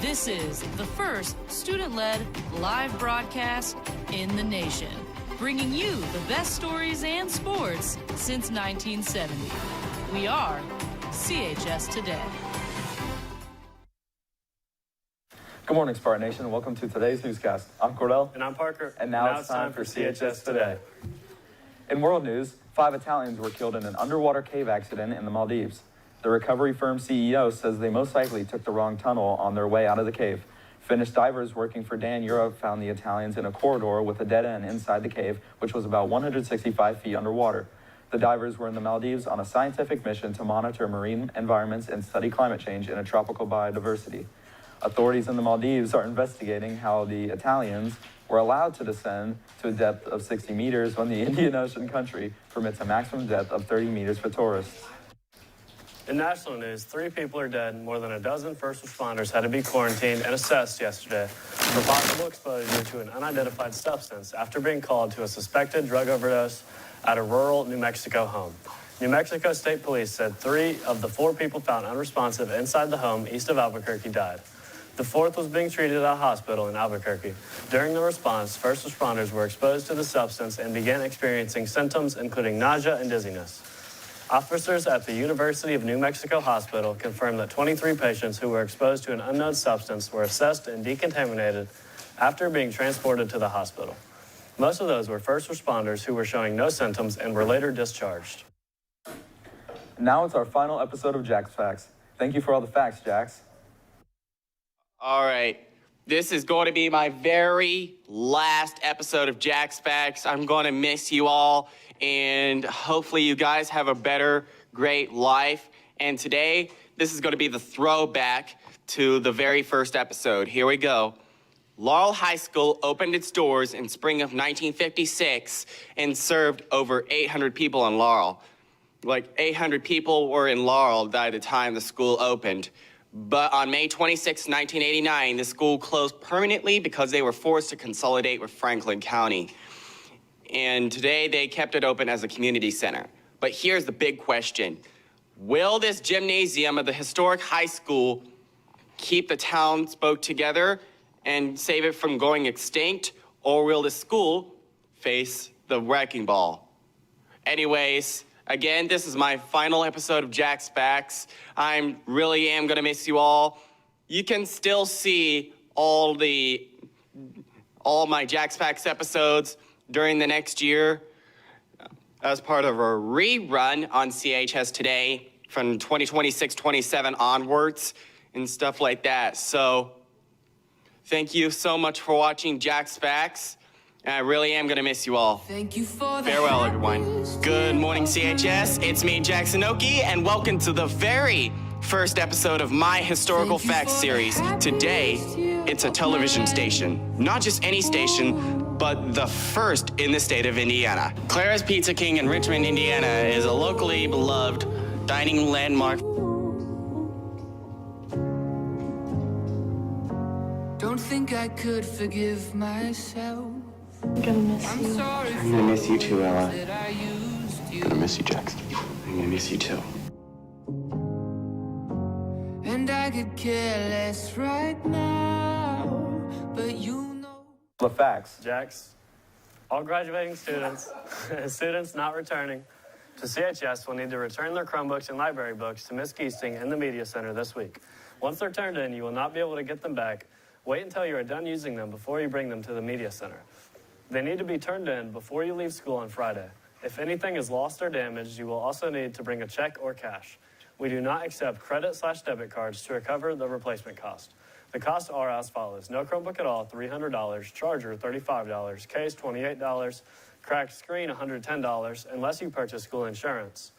This is the first student-led live broadcast in the nation, bringing you the best stories and sports since 1970. We are CHS Today. Good morning, Spartan Nation, and welcome to today's newscast. I'm Cordell. And I'm Parker. And now it's time for CHS Today. In world news, 5 Italians were killed in an underwater cave accident in the Maldives. The recovery firm CEO says they most likely took the wrong tunnel on their way out of the cave. Finnish divers working for Dan Europe found the Italians in a corridor with a dead end inside the cave, which was about 165 feet underwater. The divers were in the Maldives on a scientific mission to monitor marine environments and study climate change in a tropical biodiversity. Authorities in the Maldives are investigating how the Italians were allowed to descend to a depth of 60 meters when the Indian Ocean country permits a maximum depth of 30 meters for tourists. In national news, 3 people are dead and more than a dozen first responders had to be quarantined and assessed yesterday for possible exposure to an unidentified substance after being called to a suspected drug overdose at a rural New Mexico home. New Mexico State Police said 3 of the 4 people found unresponsive inside the home east of Albuquerque died. The 4th was being treated at a hospital in Albuquerque. During the response, first responders were exposed to the substance and began experiencing symptoms including nausea and dizziness. Officers at the University of New Mexico Hospital confirmed that 23 patients who were exposed to an unknown substance were assessed and decontaminated after being transported to the hospital. Most of those were first responders who were showing no symptoms and were later discharged. Now it's our final episode of Jack's Facts. Thank you for all the facts, Jax. All right, this is going to be my very last episode of Jack's Facts. I'm going to miss you all, and hopefully you guys have a better, great life. And today, this is going to be the throwback to the very first episode. Here we go. Laurel High School opened its doors in spring of 1956 and served over 800 people in Laurel. Like 800 people were in Laurel by the time the school opened. But on May 26, 1989, the school closed permanently because they were forced to consolidate with Franklin County. And today they kept it open as a community center. But here's the big question. Will this gymnasium of the historic high school keep the townsfolk together and save it from going extinct? Or will the school face the wrecking ball? Anyways, again, this is my final episode of Jack's Facts. I really am gonna miss you all. You can still see all my Jack's Facts episodes during the next year as part of a rerun on CHS Today from 2026-27 onwards and stuff like that. So thank you so much for watching Jack's Facts. And I really am gonna miss you all. Thank you for Farewell, everyone. Good morning, CHS. It's me, Jackson Oki, and welcome to the very first episode of my Historical Facts series. Today, it's a television station. Not just any station, but the first in the state of Indiana. Clara's Pizza King in Richmond, Indiana is a locally beloved dining landmark. Don't think I could forgive myself. I'm gonna miss you. I'm gonna miss you too, Ella. I'm gonna miss you, Jackson. I'm gonna miss you too. And I could care less right now, but you know. The facts. Jax, all graduating students and students not returning to CHS will need to return their Chromebooks and library books to Ms. Geesting in the Media Center this week. Once they're turned in, you will not be able to get them back. Wait until you are done using them before you bring them to the Media Center. They need to be turned in before you leave school on Friday. If anything is lost or damaged, you will also need to bring a check or cash. We do not accept credit/debit cards to recover the replacement cost. The costs are as follows. No Chromebook at all, $300. Charger, $35. Case, $28. Cracked screen, $110, unless you purchase school insurance.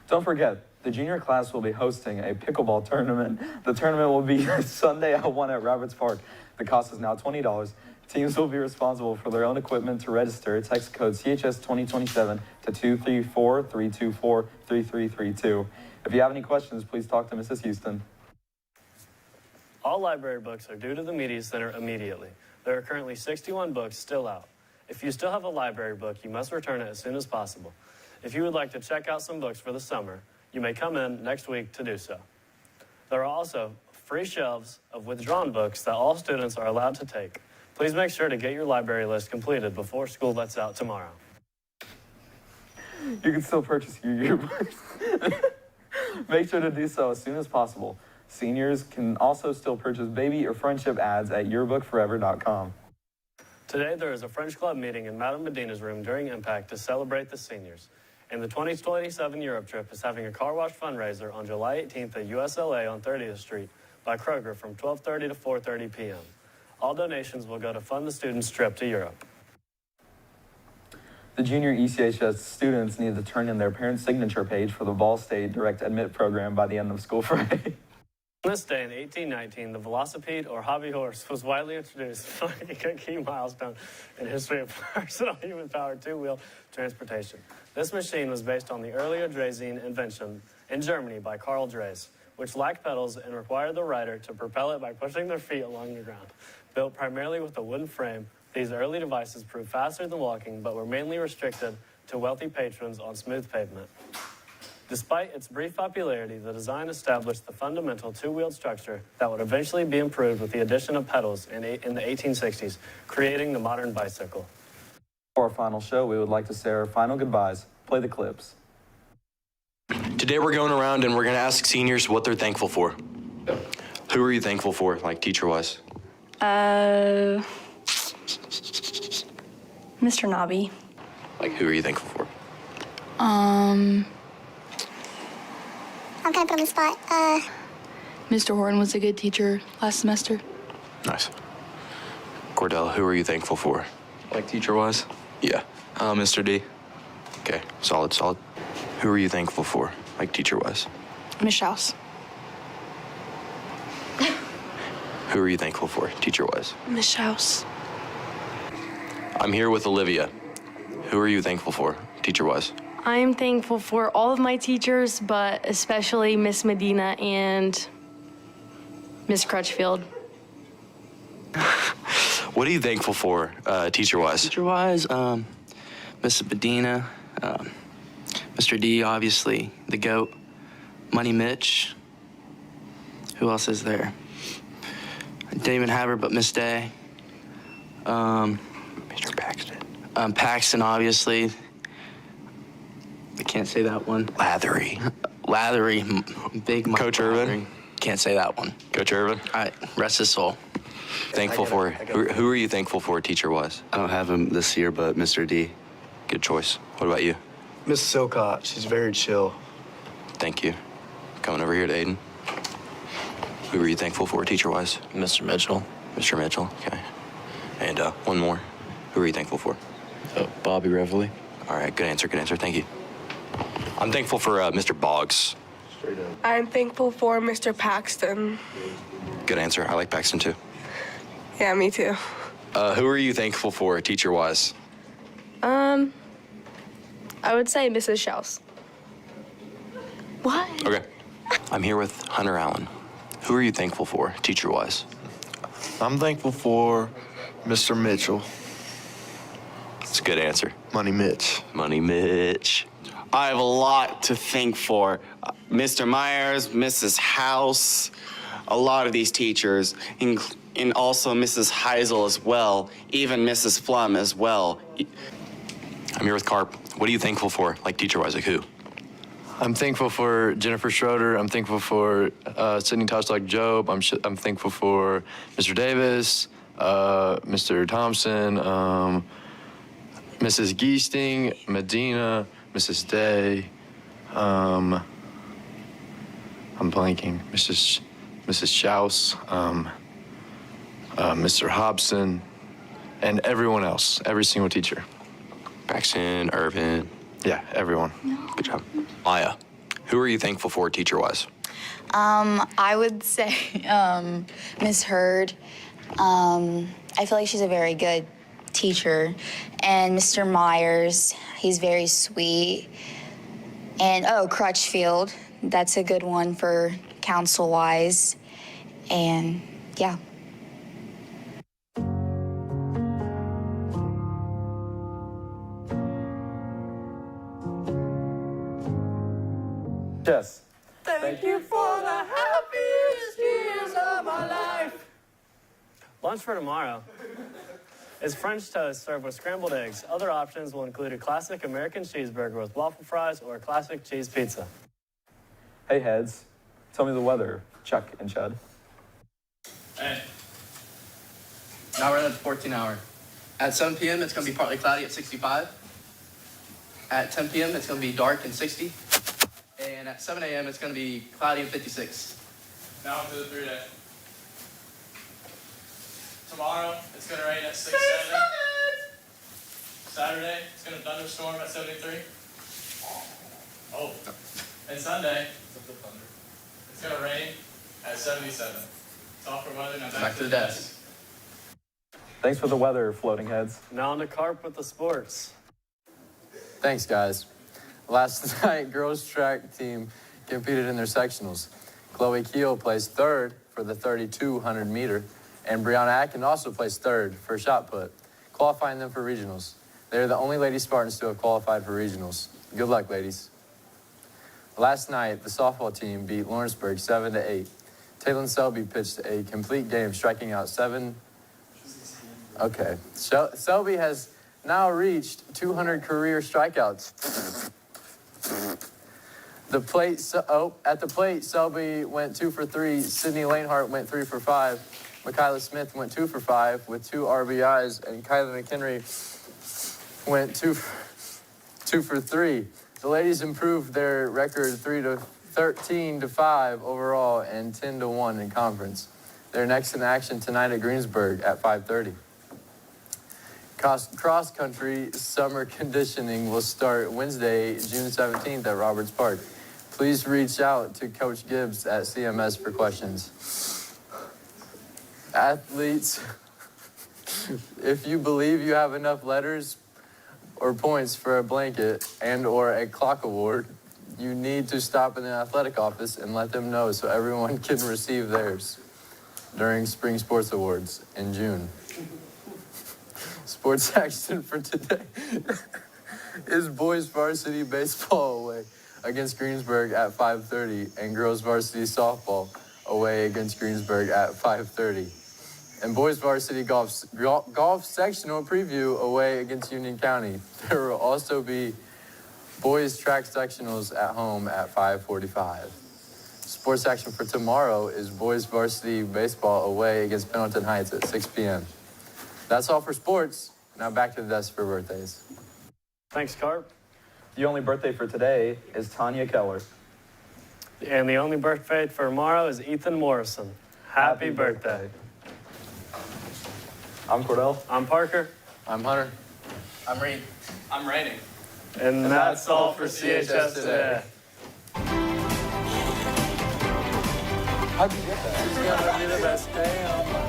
Don't forget, the junior class will be hosting a pickleball tournament. The tournament will be Sunday at 1 at Roberts Park. The cost is now $20. Teams will be responsible for their own equipment. To register, text code CHS 2027 to 234-324-3332. If you have any questions, please talk to Mrs. Houston. All library books are due to the Media Center immediately. There are currently 61 books still out. If you still have a library book, you must return it as soon as possible. If you would like to check out some books for the summer, you may come in next week to do so. There are also free shelves of withdrawn books that all students are allowed to take. Please make sure to get your library list completed before school lets out tomorrow. You can still purchase your yearbooks. Make sure to do so as soon as possible. Seniors can also still purchase baby or friendship ads at yearbookforever.com. Today, there is a French Club meeting in Madame Medina's room during Impact to celebrate the seniors. And the 2027 Europe trip is having a car wash fundraiser on July 18th at USLA on 30th Street by Kroger from 12:30 to 4:30 p.m. All donations will go to fund the students' trip to Europe. The junior ECHS students need to turn in their parents' signature page for the Ball State Direct Admit program by the end of school Friday. On this day in 1819, the velocipede or hobby horse was widely introduced, marking a key milestone in the history of personal human-powered two-wheel transportation. This machine was based on the earlier Draisine invention in Germany by Karl Dreis, which lacked pedals and required the rider to propel it by pushing their feet along the ground. Built primarily with a wooden frame, these early devices proved faster than walking, but were mainly restricted to wealthy patrons on smooth pavement. Despite its brief popularity, the design established the fundamental two-wheeled structure that would eventually be improved with the addition of pedals in the 1860s, creating the modern bicycle. For our final show, we would like to say our final goodbyes. Play the clips. Today we're going around and we're going to ask seniors what they're thankful for. Who are you thankful for, like teacher-wise? Mr. Nobby. Like, who are you thankful for? I'm kind of put on the spot. Mr. Horton was a good teacher last semester. Nice. Cordell, who are you thankful for? Like teacher-wise? Yeah. Mr. D. Okay, solid, solid. Who are you thankful for, like teacher-wise? Miss House. Who are you thankful for, teacher-wise? Miss House. I'm here with Olivia. Who are you thankful for, teacher-wise? I'm thankful for all of my teachers, but especially Miss Medina and Miss Crutchfield. What are you thankful for, teacher-wise? Teacher-wise, Mrs. Medina, Mr. D, obviously, the GOAT, Money Mitch. Who else is there? I didn't even have her, but Miss Day. Mr. Paxton. Paxton, obviously. I can't say that one. Lathery. Lathery, big Mike Coach Irvin? Lathery. Can't say that one. Coach Irvin? All right, rest his soul. Thankful for, who are you thankful for, teacher-wise? I don't have him this year, but Mr. D. Good choice. What about you? Miss Silcott, she's very chill. Thank you. Coming over here to Aiden. Who are you thankful for, teacher-wise? Mr. Mitchell. Mr. Mitchell, okay. And one more. Who are you thankful for? Bobby Reveley. All right, good answer, thank you. I'm thankful for Mr. Boggs. Straight up. I'm thankful for Mr. Paxton. Good answer, I like Paxton too. Yeah, me too. Who are you thankful for, teacher-wise? I would say Mrs. Schaus. What? Okay. I'm here with Hunter Allen. Who are you thankful for, teacher-wise? I'm thankful for Mr. Mitchell. That's a good answer. Money Mitch. Money Mitch. I have a lot to thank for. Mr. Myers, Mrs. House, a lot of these teachers, and also Mrs. Heisel as well, even Mrs. Flum as well. I'm here with Carp. What are you thankful for, like teacher-wise, like who? I'm thankful for Jennifer Schroeder. I'm thankful for Sydney Toshlock Job. I'm thankful for Mr. Davis, Mr. Thompson, Mrs. Geesting, Medina, Mrs. Day. I'm blanking. Mrs. Schaus, Mr. Hobson, and everyone else. Every single teacher. Paxton, Irvin. Yeah, everyone. Good job. Maya, who are you thankful for, teacher-wise? I would say Miss Hurd. I feel like she's a very good teacher. And Mr. Myers, he's very sweet. And, Crutchfield, that's a good one for counsel-wise. And, yeah. Yes. Thank you for the happiest years of Lunch for tomorrow is French toast served with scrambled eggs. Other options will include a classic American cheeseburger with waffle fries or a classic cheese pizza. Hey, heads. Tell me the weather, Chuck and Chud. Hey. Now we're at the 14 hour. At 7 p.m., it's going to be partly cloudy at 65. At 10 p.m., it's going to be dark and 60. And at 7 a.m., it's going to be cloudy and 56. Now to the 3-day. Tomorrow, it's going to rain at 6, 7. Saturday, it's going to thunderstorm at 73. Oh. And Sunday, it's going to rain at 77. It's all for weather. Now back to the desk. Thanks for the weather, floating heads. Now on to Carp with the sports. Thanks, guys. Last night, girls' track team competed in their sectionals. Chloe Keel placed third for the 3,200 meter, and Brianna Atkin also placed third for shot put, qualifying them for regionals. They're the only Lady Spartans to have qualified for regionals. Good luck, ladies. Last night, the softball team beat Lawrenceburg 7-8. Taylon Selby pitched a complete game, striking out 7. Okay. Selby has now reached 200 career strikeouts. At the plate, Selby went 2 for 3. Sydney Lanehart went 3 for 5. Michaela Smith went 2 for 5 with 2 RBIs, and Kylie McHenry went 2 for 3. The ladies improved their record 13-5 overall and 10-1 in conference. They're next in action tonight at Greensburg at 5:30. Cross-country summer conditioning will start Wednesday, June 17th at Roberts Park. Please reach out to Coach Gibbs at CMS for questions. Athletes, if you believe you have enough letters or points for a blanket and or a clock award, you need to stop in the athletic office and let them know so everyone can receive theirs during Spring Sports Awards in June. Sports action for today is boys varsity baseball away against Greensburg at 5:30 and girls varsity softball away against Greensburg at 5:30. And boys varsity golf sectional preview away against Union County. There will also be boys track sectionals at home at 5:45. Sports action for tomorrow is boys varsity baseball away against Pendleton Heights at 6 p.m. That's all for sports. Now back to the desk for birthdays. Thanks, Carp. The only birthday for today is Tanya Keller. And the only birthday for tomorrow is Ethan Morrison. Happy birthday. I'm Cordell. I'm Parker. I'm Hunter. I'm Reed. I'm raining. And that's all for CHS Today. How'd you get that? It's gonna be the best day of my life.